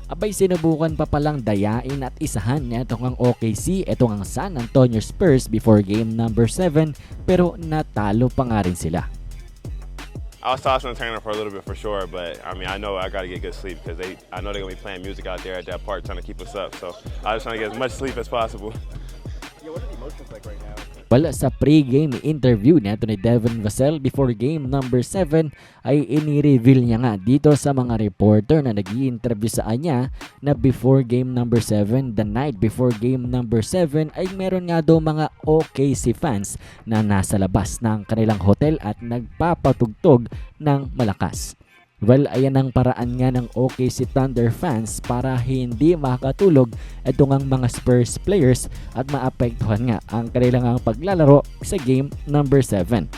Abay sinubukan pa palang dayain at isahan netong ang OKC, etong ang San Antonio Spurs before game number 7 pero natalo pa nga rin sila. I was tossing and turning for a little bit for sure, but I mean, I know I got to get good sleep because I know they're going to be playing music out there at that park trying to keep us up. So I was trying to get as much sleep as possible. Yeah, what are the emotions like right now? Well, sa pre-game interview neto ni Devin Vassell before game number 7 ay ini-reveal niya nga dito sa mga reporter na nag-i-interview sa kanya na before game number 7, the night before game number 7 ay meron nga daw mga OKC fans na nasa labas ng kanilang hotel at nagpapatugtog ng malakas. Well, ayan ang paraan nga ng OKC Thunder fans para hindi makatulog itong ang mga Spurs players at maapektuhan nga ang kanilang paglalaro sa game number 7.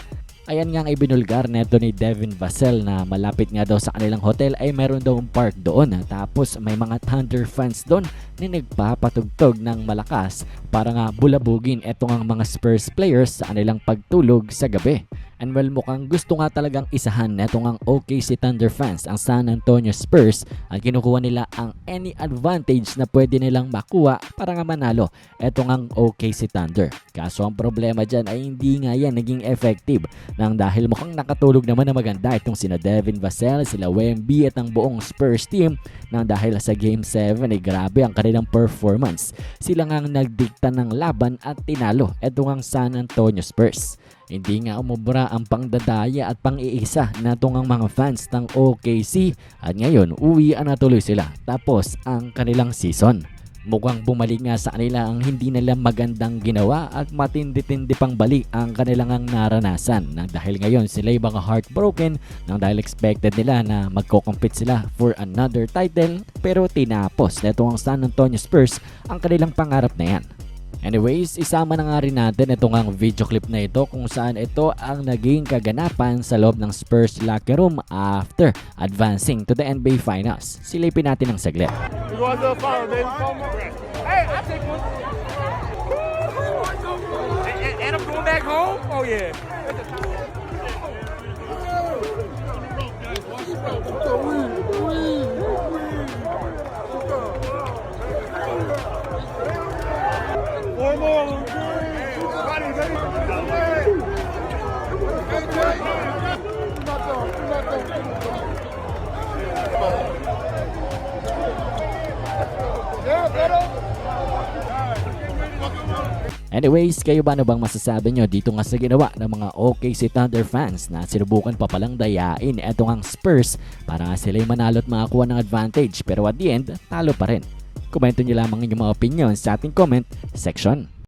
Ayan nga ang ibinulgar neto ni Devin Vassell na malapit nga daw sa kanilang hotel ay meron daw park doon. Tapos may mga Thunder fans doon na nagpapatugtog ng malakas para nga bulabugin etong ang mga Spurs players sa kanilang pagtulog sa gabi. And well, mukhang gusto nga talagang isahan netong ang OKC Thunder fans ang San Antonio Spurs at kinukuha nila ang any advantage na pwede nilang makuha para nga manalo etong ang OKC Thunder. Kaso ang problema dyan ay hindi nga yan naging effective nang dahil mukhang nakatulog naman na maganda itong sina Devin Vassell, sila Wemby at ang buong Spurs team nang dahil sa Game 7 ay grabe ang kanilang performance. Sila nga ang nagdikta ng laban at tinalo etong ang San Antonio Spurs. Hindi nga umubra ang pangdadaya at pang-iisa na ang mga fans ng OKC at ngayon uwian na tuloy sila tapos ang kanilang season. Mukhang bumalik nga sa kanila ang hindi nila magandang ginawa at matindi-tindi pang balik ang kanilang naranasan nang dahil ngayon sila ay mga heartbroken nang dahil expected nila na magko-compete sila for another title pero tinapos nito ang San Antonio Spurs ang kanilang pangarap na yan. Anyways, isama na nga rin natin itong ang video clip na ito kung saan ito ang naging kaganapan sa loob ng Spurs locker room after advancing to the NBA Finals. Silipin natin ng saglit. We're going to the final, baby. Hey, I take one. And I'm going back home? Oh, yeah. One more. Ready, ready. Anyways, kayo ba na bang masasabi nyo dito nga sa ginawa ng mga OKC Thunder fans na sinubukan pa palang dayain etong ang Spurs para sila'y manalo at makakuha ng advantage pero at the end, talo pa rin. Komento nyo lamang inyong mga opinion sa ating comment section.